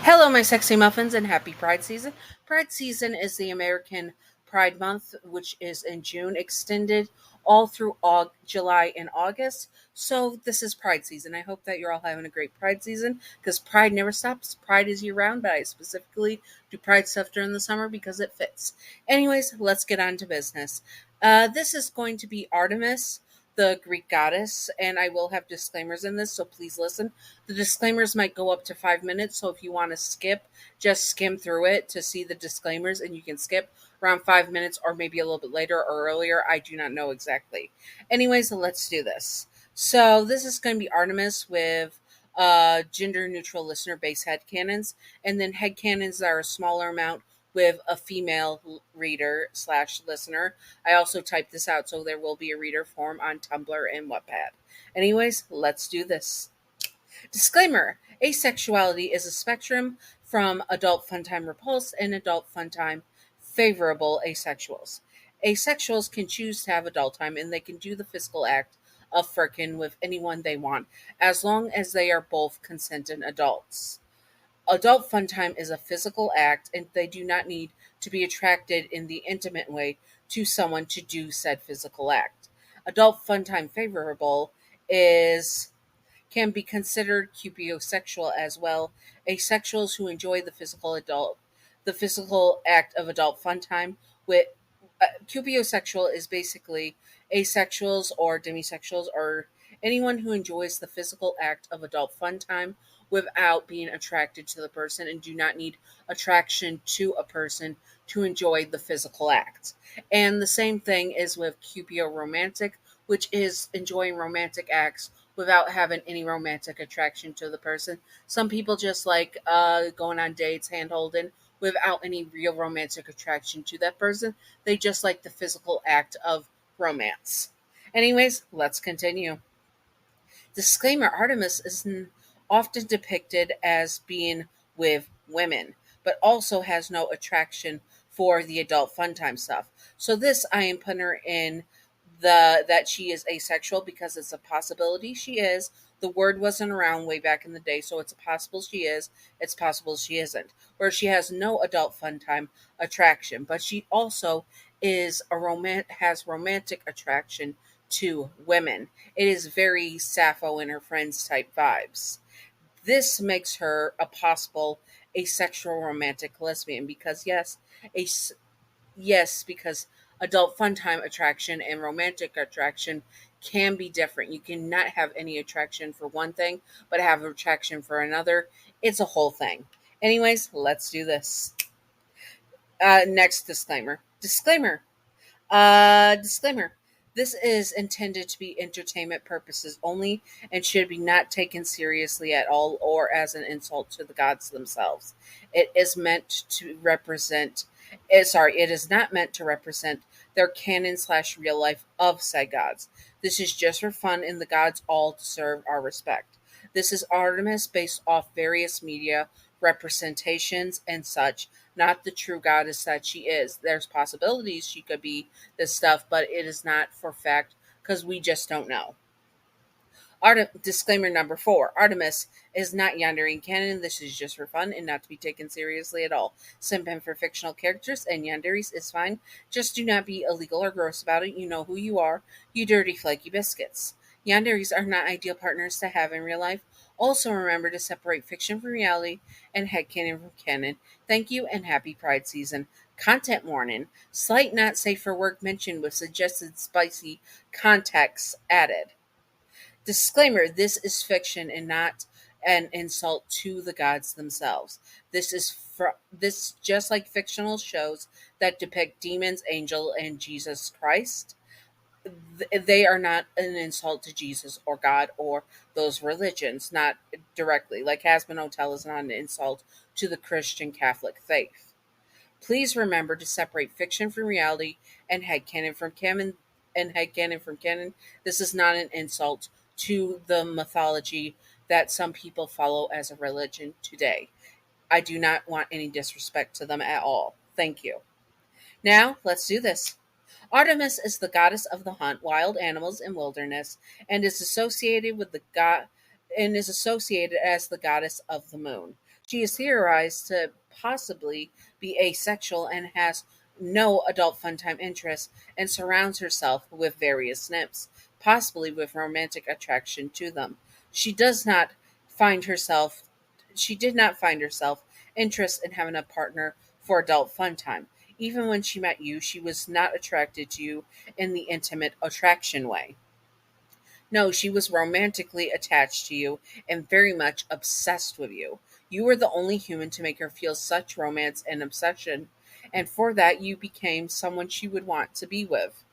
Hello, my sexy muffins, and happy Pride season. Pride season is the American Pride Month, which is in June, extended all through July and August. So, this is Pride season. I hope that you're all having a great Pride season because Pride never stops. Pride is year round, but I specifically do Pride stuff during the summer because it fits. Anyways, let's get on to business. This is going to be Artemis, the Greek goddess, and I will have disclaimers in this, so please listen. The disclaimers might go up to 5 minutes, so if you want to skip, just skim through it to see the disclaimers, and you can skip around 5 minutes or maybe a little bit later or earlier. I do not know exactly. Anyways, let's do this. So this is going to be Artemis with gender neutral listener based headcanons, and then headcanons that are a smaller amount with a female reader slash listener. I also typed this out, so there will be a reader form on Tumblr and Wattpad. Anyways, let's do this. Disclaimer: Asexuality is a spectrum from adult funtime repulse and adult funtime favorable asexuals. Asexuals can choose to have adult time and they can do the physical act of frickin' with anyone they want as long as they are both consentant adults. Adult fun time is a physical act and they do not need to be attracted in the intimate way to someone to do said physical act. Adult fun time favorable is can be considered cupiosexual as well. Asexuals who enjoy the physical act of adult fun time. With cupiosexual is basically asexuals or demisexuals or anyone who enjoys the physical act of adult fun time without being attracted to the person and do not need attraction to a person to enjoy the physical act. And the same thing is with cupio romantic, which is enjoying romantic acts without having any romantic attraction to the person. Some people just like going on dates, hand holding, without any real romantic attraction to that person. They just like the physical act of romance. Anyways, let's continue. Disclaimer: Artemis is often depicted as being with women, but also has no attraction for the adult fun time stuff. So this I am putting her in the that she is asexual because it's a possibility she is. The word wasn't around way back in the day, so it's possible she is. It's possible she isn't. Where she has no adult fun time attraction, but she also is has romantic attraction to women. It is very Sappho and her friends type vibes. This makes her a possible asexual romantic lesbian because a because adult fun time attraction and romantic attraction can be different. You cannot have any attraction for one thing, but have attraction for another. It's a whole thing. Anyways, let's do this. Next disclaimer. Disclaimer. This is intended to be entertainment purposes only and should be not taken seriously at all or as an insult to the gods themselves. It is meant to represent it is not meant to represent their canon slash real life of said gods. This is just for fun and the gods all deserve our respect. This is Artemis based off various media representations and such, not the true goddess that she is. There's possibilities she could be this stuff, but it is not for fact because we just don't know. Disclaimer number 4: Artemis is not Yandere in canon. This is just for fun and not to be taken seriously at all. Simping for fictional characters and Yanderes is fine. Just do not be illegal or gross about it. You know who you are, you dirty flaky biscuits. Yanderes are not ideal partners to have in real life. Also remember to separate fiction from reality and headcanon from canon. Thank you and happy Pride season. Content warning: slight not safe for work mentioned with suggested spicy context added. Disclaimer: this is fiction and not an insult to the gods themselves. This just like fictional shows that depict demons, angel, and Jesus Christ. They are not an insult to Jesus or God or those religions, not directly. Like Hasbin Hotel is not an insult to the Christian Catholic faith. Please remember to separate fiction from reality and headcanon from canon. This is not an insult to the mythology that some people follow as a religion today. I do not want any disrespect to them at all. Thank you. Now, let's do this. Artemis is the goddess of the hunt, wild animals, and wilderness, and is associated as the goddess of the moon. She is theorized to possibly be asexual and has no adult fun time interests and surrounds herself with various nymphs, possibly with romantic attraction to them. She does not find herself she did not find herself interest in having a partner for adult fun time. Even when she met you, she was not attracted to you in the intimate attraction way. No, she was romantically attached to you and very much obsessed with you. You were the only human to make her feel such romance and obsession, and for that you became someone she would want to be with.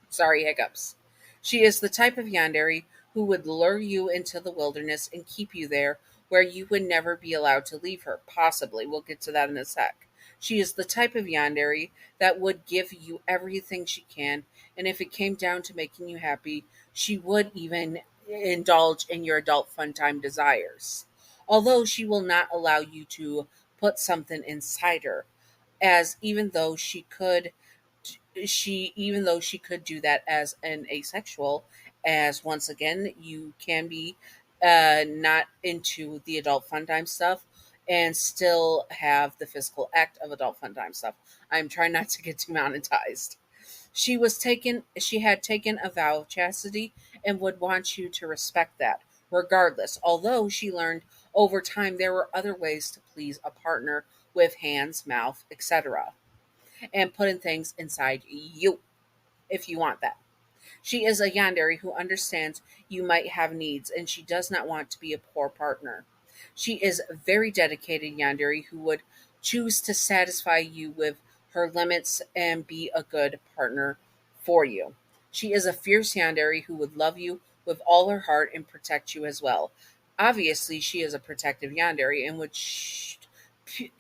Sorry, hiccups. She is the type of yandere who would lure you into the wilderness and keep you there where you would never be allowed to leave her. Possibly. We'll get to that in a sec. She is the type of yandere that would give you everything she can, and if it came down to making you happy, she would even indulge in your adult fun time desires. Although she will not allow you to put something inside her, as even though she could do that as an asexual, as once again you can be not into the adult fun time stuff and still have the physical act of adult fun time stuff. I'm trying not to get demonetized. She had taken a vow of chastity and would want you to respect that regardless, although she learned over time there were other ways to please a partner with hands, mouth, etc., and putting things inside you if you want that. She is a yandere who understands you might have needs and she does not want to be a poor partner. She is a very dedicated yandere who would choose to satisfy you with her limits and be a good partner for you. She is a fierce yandere who would love you with all her heart and protect you as well. Obviously, she is a protective yandere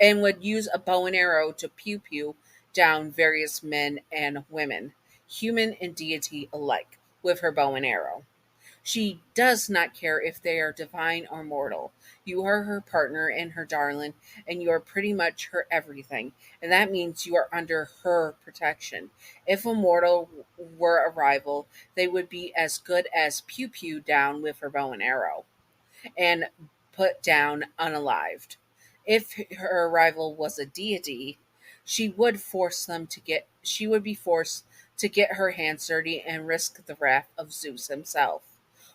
and would use a bow and arrow to pew pew down various men and women, human and deity alike, with her bow and arrow. She does not care if they are divine or mortal. You are her partner and her darling, and you are pretty much her everything, and that means you are under her protection. If a mortal were a rival, they would be as good as pew pew down with her bow and arrow and put down unalived. If her rival was a deity, she would be forced to get her hands dirty and risk the wrath of Zeus himself,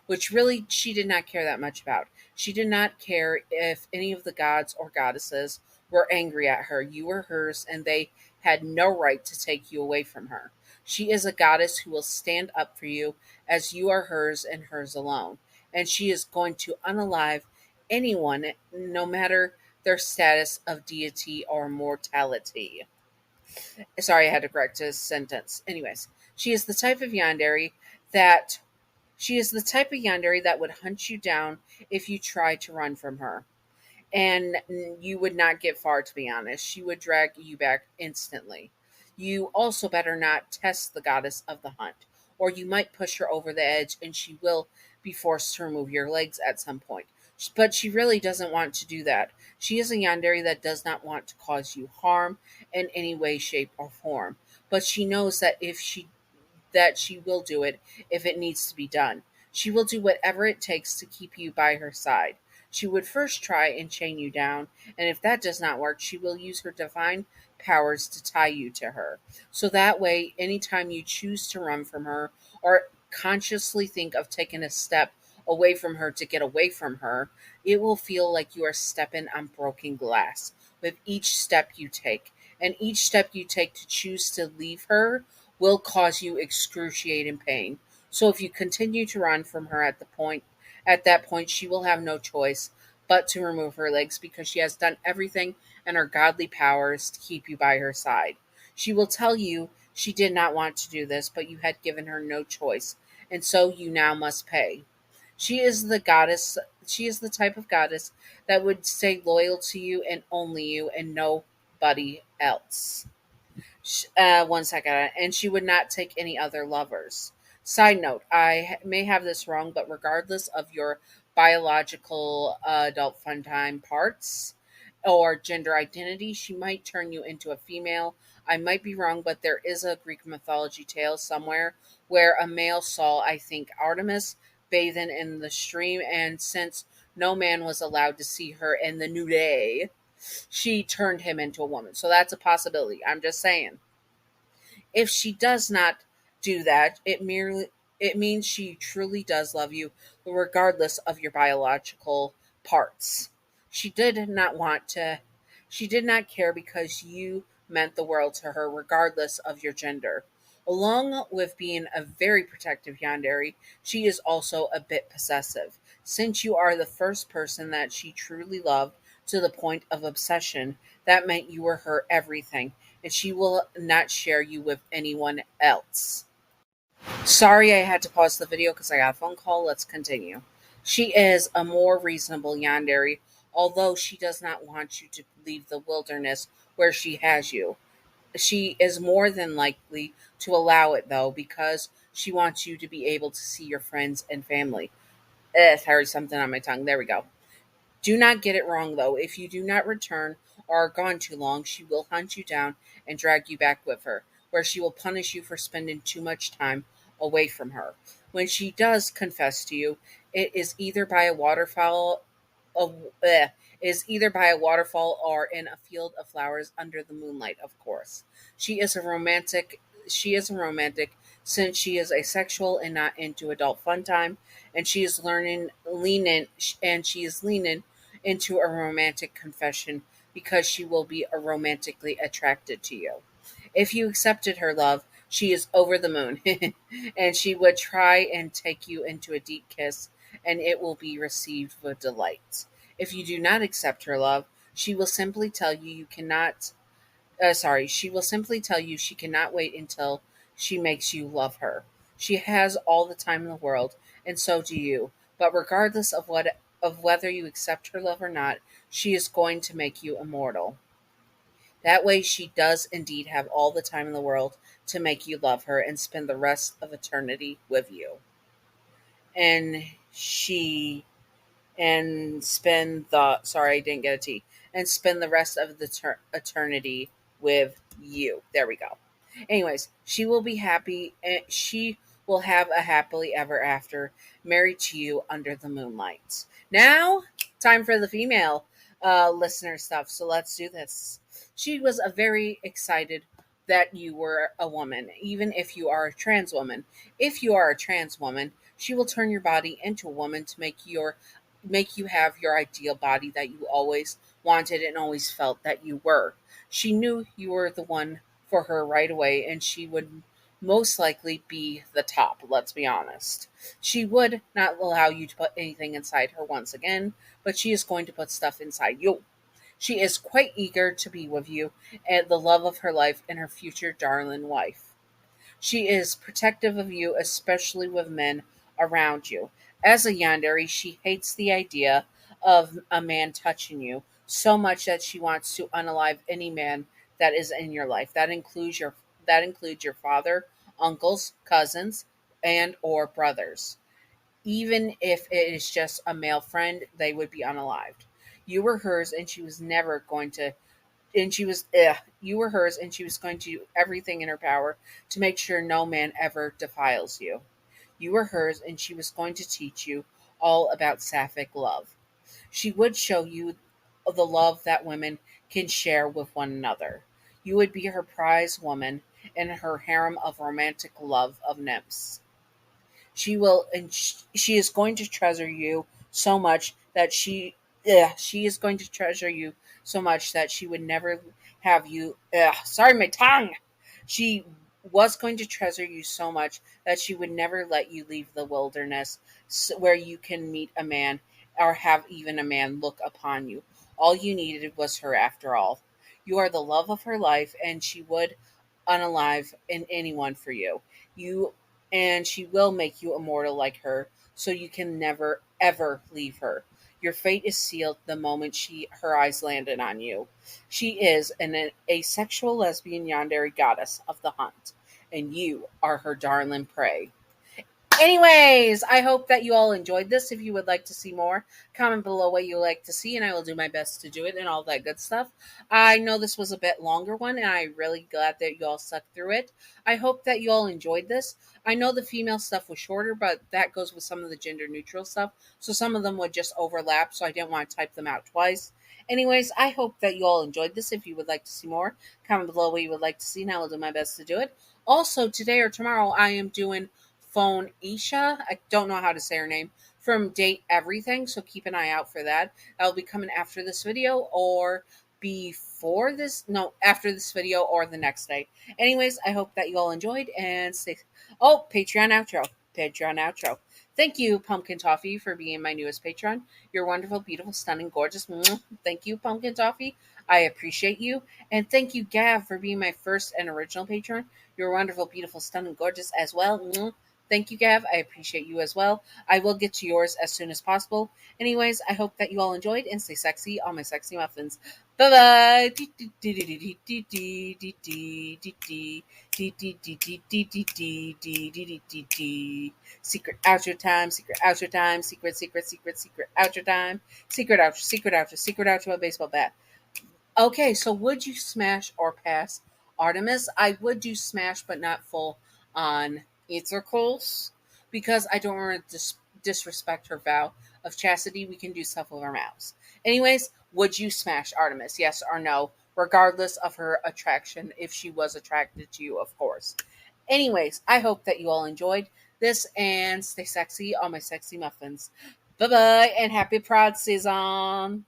which really she did not care that much about. She did not care if any of the gods or goddesses were angry at her. You were hers and they had no right to take you away from her. She is a goddess who will stand up for you as you are hers and hers alone, and she is going to unalive anyone, no matter their status of deity or mortality. Sorry, I had to correct his sentence. Anyways, she is the type of yandere that would hunt you down if you try to run from her, and you would not get far, to be honest. She would drag you back instantly. You also better not test the goddess of the hunt, or you might push her over the edge and she will be forced to remove your legs at some point. But she really doesn't want to do that. She is a yandere that does not want to cause you harm in any way, shape, or form. But she knows that she will do it if it needs to be done. She will do whatever it takes to keep you by her side. She would first try and chain you down, and if that does not work, she will use her divine powers to tie you to her. So that way, anytime you choose to run from her or consciously think of taking a step away from her to get away from her, it will feel like you are stepping on broken glass with each step you take. And each step you take to choose to leave her will cause you excruciating pain. So if you continue to run from her at that point she will have no choice but to remove her legs because she has done everything in her godly powers to keep you by her side. She will tell you she did not want to do this, but you had given her no choice, and so you now must pay. She is the type of goddess that would stay loyal to you and only you and nobody else. One second, and she would not take any other lovers. Side note: may have this wrong, but regardless of your biological adult fun time parts or gender identity, she might turn you into a female. I might be wrong, but there is a Greek mythology tale somewhere where a male saw, I think, Artemis bathing in the stream, and since no man was allowed to see her in the nude, she turned him into a woman. So that's a possibility. I'm just saying. If she does not do that, it means she truly does love you, regardless of your biological parts. She did not want to she did not care because you meant the world to her, regardless of your gender. Along with being a very protective yandere, she is also a bit possessive. Since you are the first person that she truly loved to the point of obsession, that meant you were her everything, and she will not share you with anyone else. Sorry, I had to pause the video because I got a phone call. Let's continue. She is a more reasonable yandere, although she does not want you to leave the wilderness where she has you. She is more than likely to allow it, though, because she wants you to be able to see your friends and family. Sorry, something on my tongue. There we go. Do not get it wrong, though. If you do not return or are gone too long, she will hunt you down and drag you back with her, where she will punish you for spending too much time away from her. When she does confess to you, it is either by a waterfall of is either by a waterfall or in a field of flowers under the moonlight, of course. She is a romantic she is a romantic since she is asexual and not into adult fun time, and she is leaning into a romantic confession because she will be romantically attracted to you. If you accepted her love, she is over the moon, and she would try and take you into a deep kiss, and it will be received with delight. If you do not accept her love, she will simply tell you you cannot. She will simply tell you she cannot wait until she makes you love her. She has all the time in the world, and so do you. But regardless of whether you accept her love or not, she is going to make you immortal. That way, she does indeed have all the time in the world to make you love her and spend the rest of eternity with you. And she and spend the sorry, I didn't get a T. And spend the rest of the eternity with you. There we go. Anyways, she will be happy, and she will have a happily ever after, married to you under the moonlight. Now, time for the female listener stuff. So let's do this. She was a very excited that you were a woman, even if you are a trans woman. If you are a trans woman, she will turn your body into a woman to make you have your ideal body that you always wanted and always felt that you were. She knew you were the one for her right away, and she would most likely be the top, let's be honest. She would not allow you to put anything inside her once again, but she is going to put stuff inside you. She is quite eager to be with you and the love of her life and her future darling wife. She is protective of you, especially with men around you. As a yandere, she hates the idea of a man touching you so much that she wants to unalive any man that is in your life. That includes your father, uncles, cousins, and or brothers. Even if it is just a male friend, they would be unalived. You were hers, and she was never going to and she was you were hers, and she was going to do everything in her power to make sure no man ever defiles you. You were hers, and she was going to teach you all about sapphic love. She would show you the love that women can share with one another. You would be her prize woman in her harem of romantic love of nymphs. She is going to treasure you so much that she is going to treasure you so much that she would never have you. Sorry, my tongue. She was going to treasure you so much that she would never let you leave the wilderness, where you can meet a man or have even a man look upon you. All you needed was her, after all. You are the love of her life, and she would unalive in anyone for you. You and she will make you immortal like her, so you can never ever leave her. Your fate is sealed the moment her eyes landed on you. She is an asexual lesbian yandere goddess of the hunt, and you are her darling prey. Anyways, I hope that you all enjoyed this. If you would like to see more, comment below what you like to see, and I will do my best to do it and all that good stuff. I know this was a bit longer one, and I'm really glad that you all stuck through it. I hope that you all enjoyed this. I know the female stuff was shorter, but that goes with some of the gender neutral stuff, so some of them would just overlap, so I didn't want to type them out twice. Anyways, I hope that you all enjoyed this. If you would like to see more, comment below what you would like to see, and I will do my best to do it. Also, today or tomorrow, I am doing Phone Isha. I don't know how to say her name from Date Everything, so keep an eye out for that. That'll be coming after this video or before this. No, after this video or the next day. Anyways, I hope that you all enjoyed and stay. Oh, Patreon outro. Patreon outro. Thank you, Pumpkin Toffee, for being my newest patron. You're wonderful, beautiful, stunning, gorgeous. Thank you, Pumpkin Toffee. I appreciate you. And thank you, Gav, for being my first and original patron. You're wonderful, beautiful, stunning, gorgeous as well. Thank you, Gav. I appreciate you as well. I will get to yours as soon as possible. Anyways, I hope that you all enjoyed and stay sexy on my sexy muffins. Bye bye. Secret outro time. Secret outro time. Secret outro time. Secret outro. Secret outro. Secret outro. A baseball bat. Okay, so would you smash or pass Artemis? I would do smash, but not full on intercourse because I don't want to disrespect her vow of chastity. We can do stuff with our mouths. Anyways, would you smash Artemis? Yes or no, regardless of her attraction, if she was attracted to you, of course. Anyways, I hope that you all enjoyed this and stay sexy on my sexy muffins. Bye bye and happy Pride season.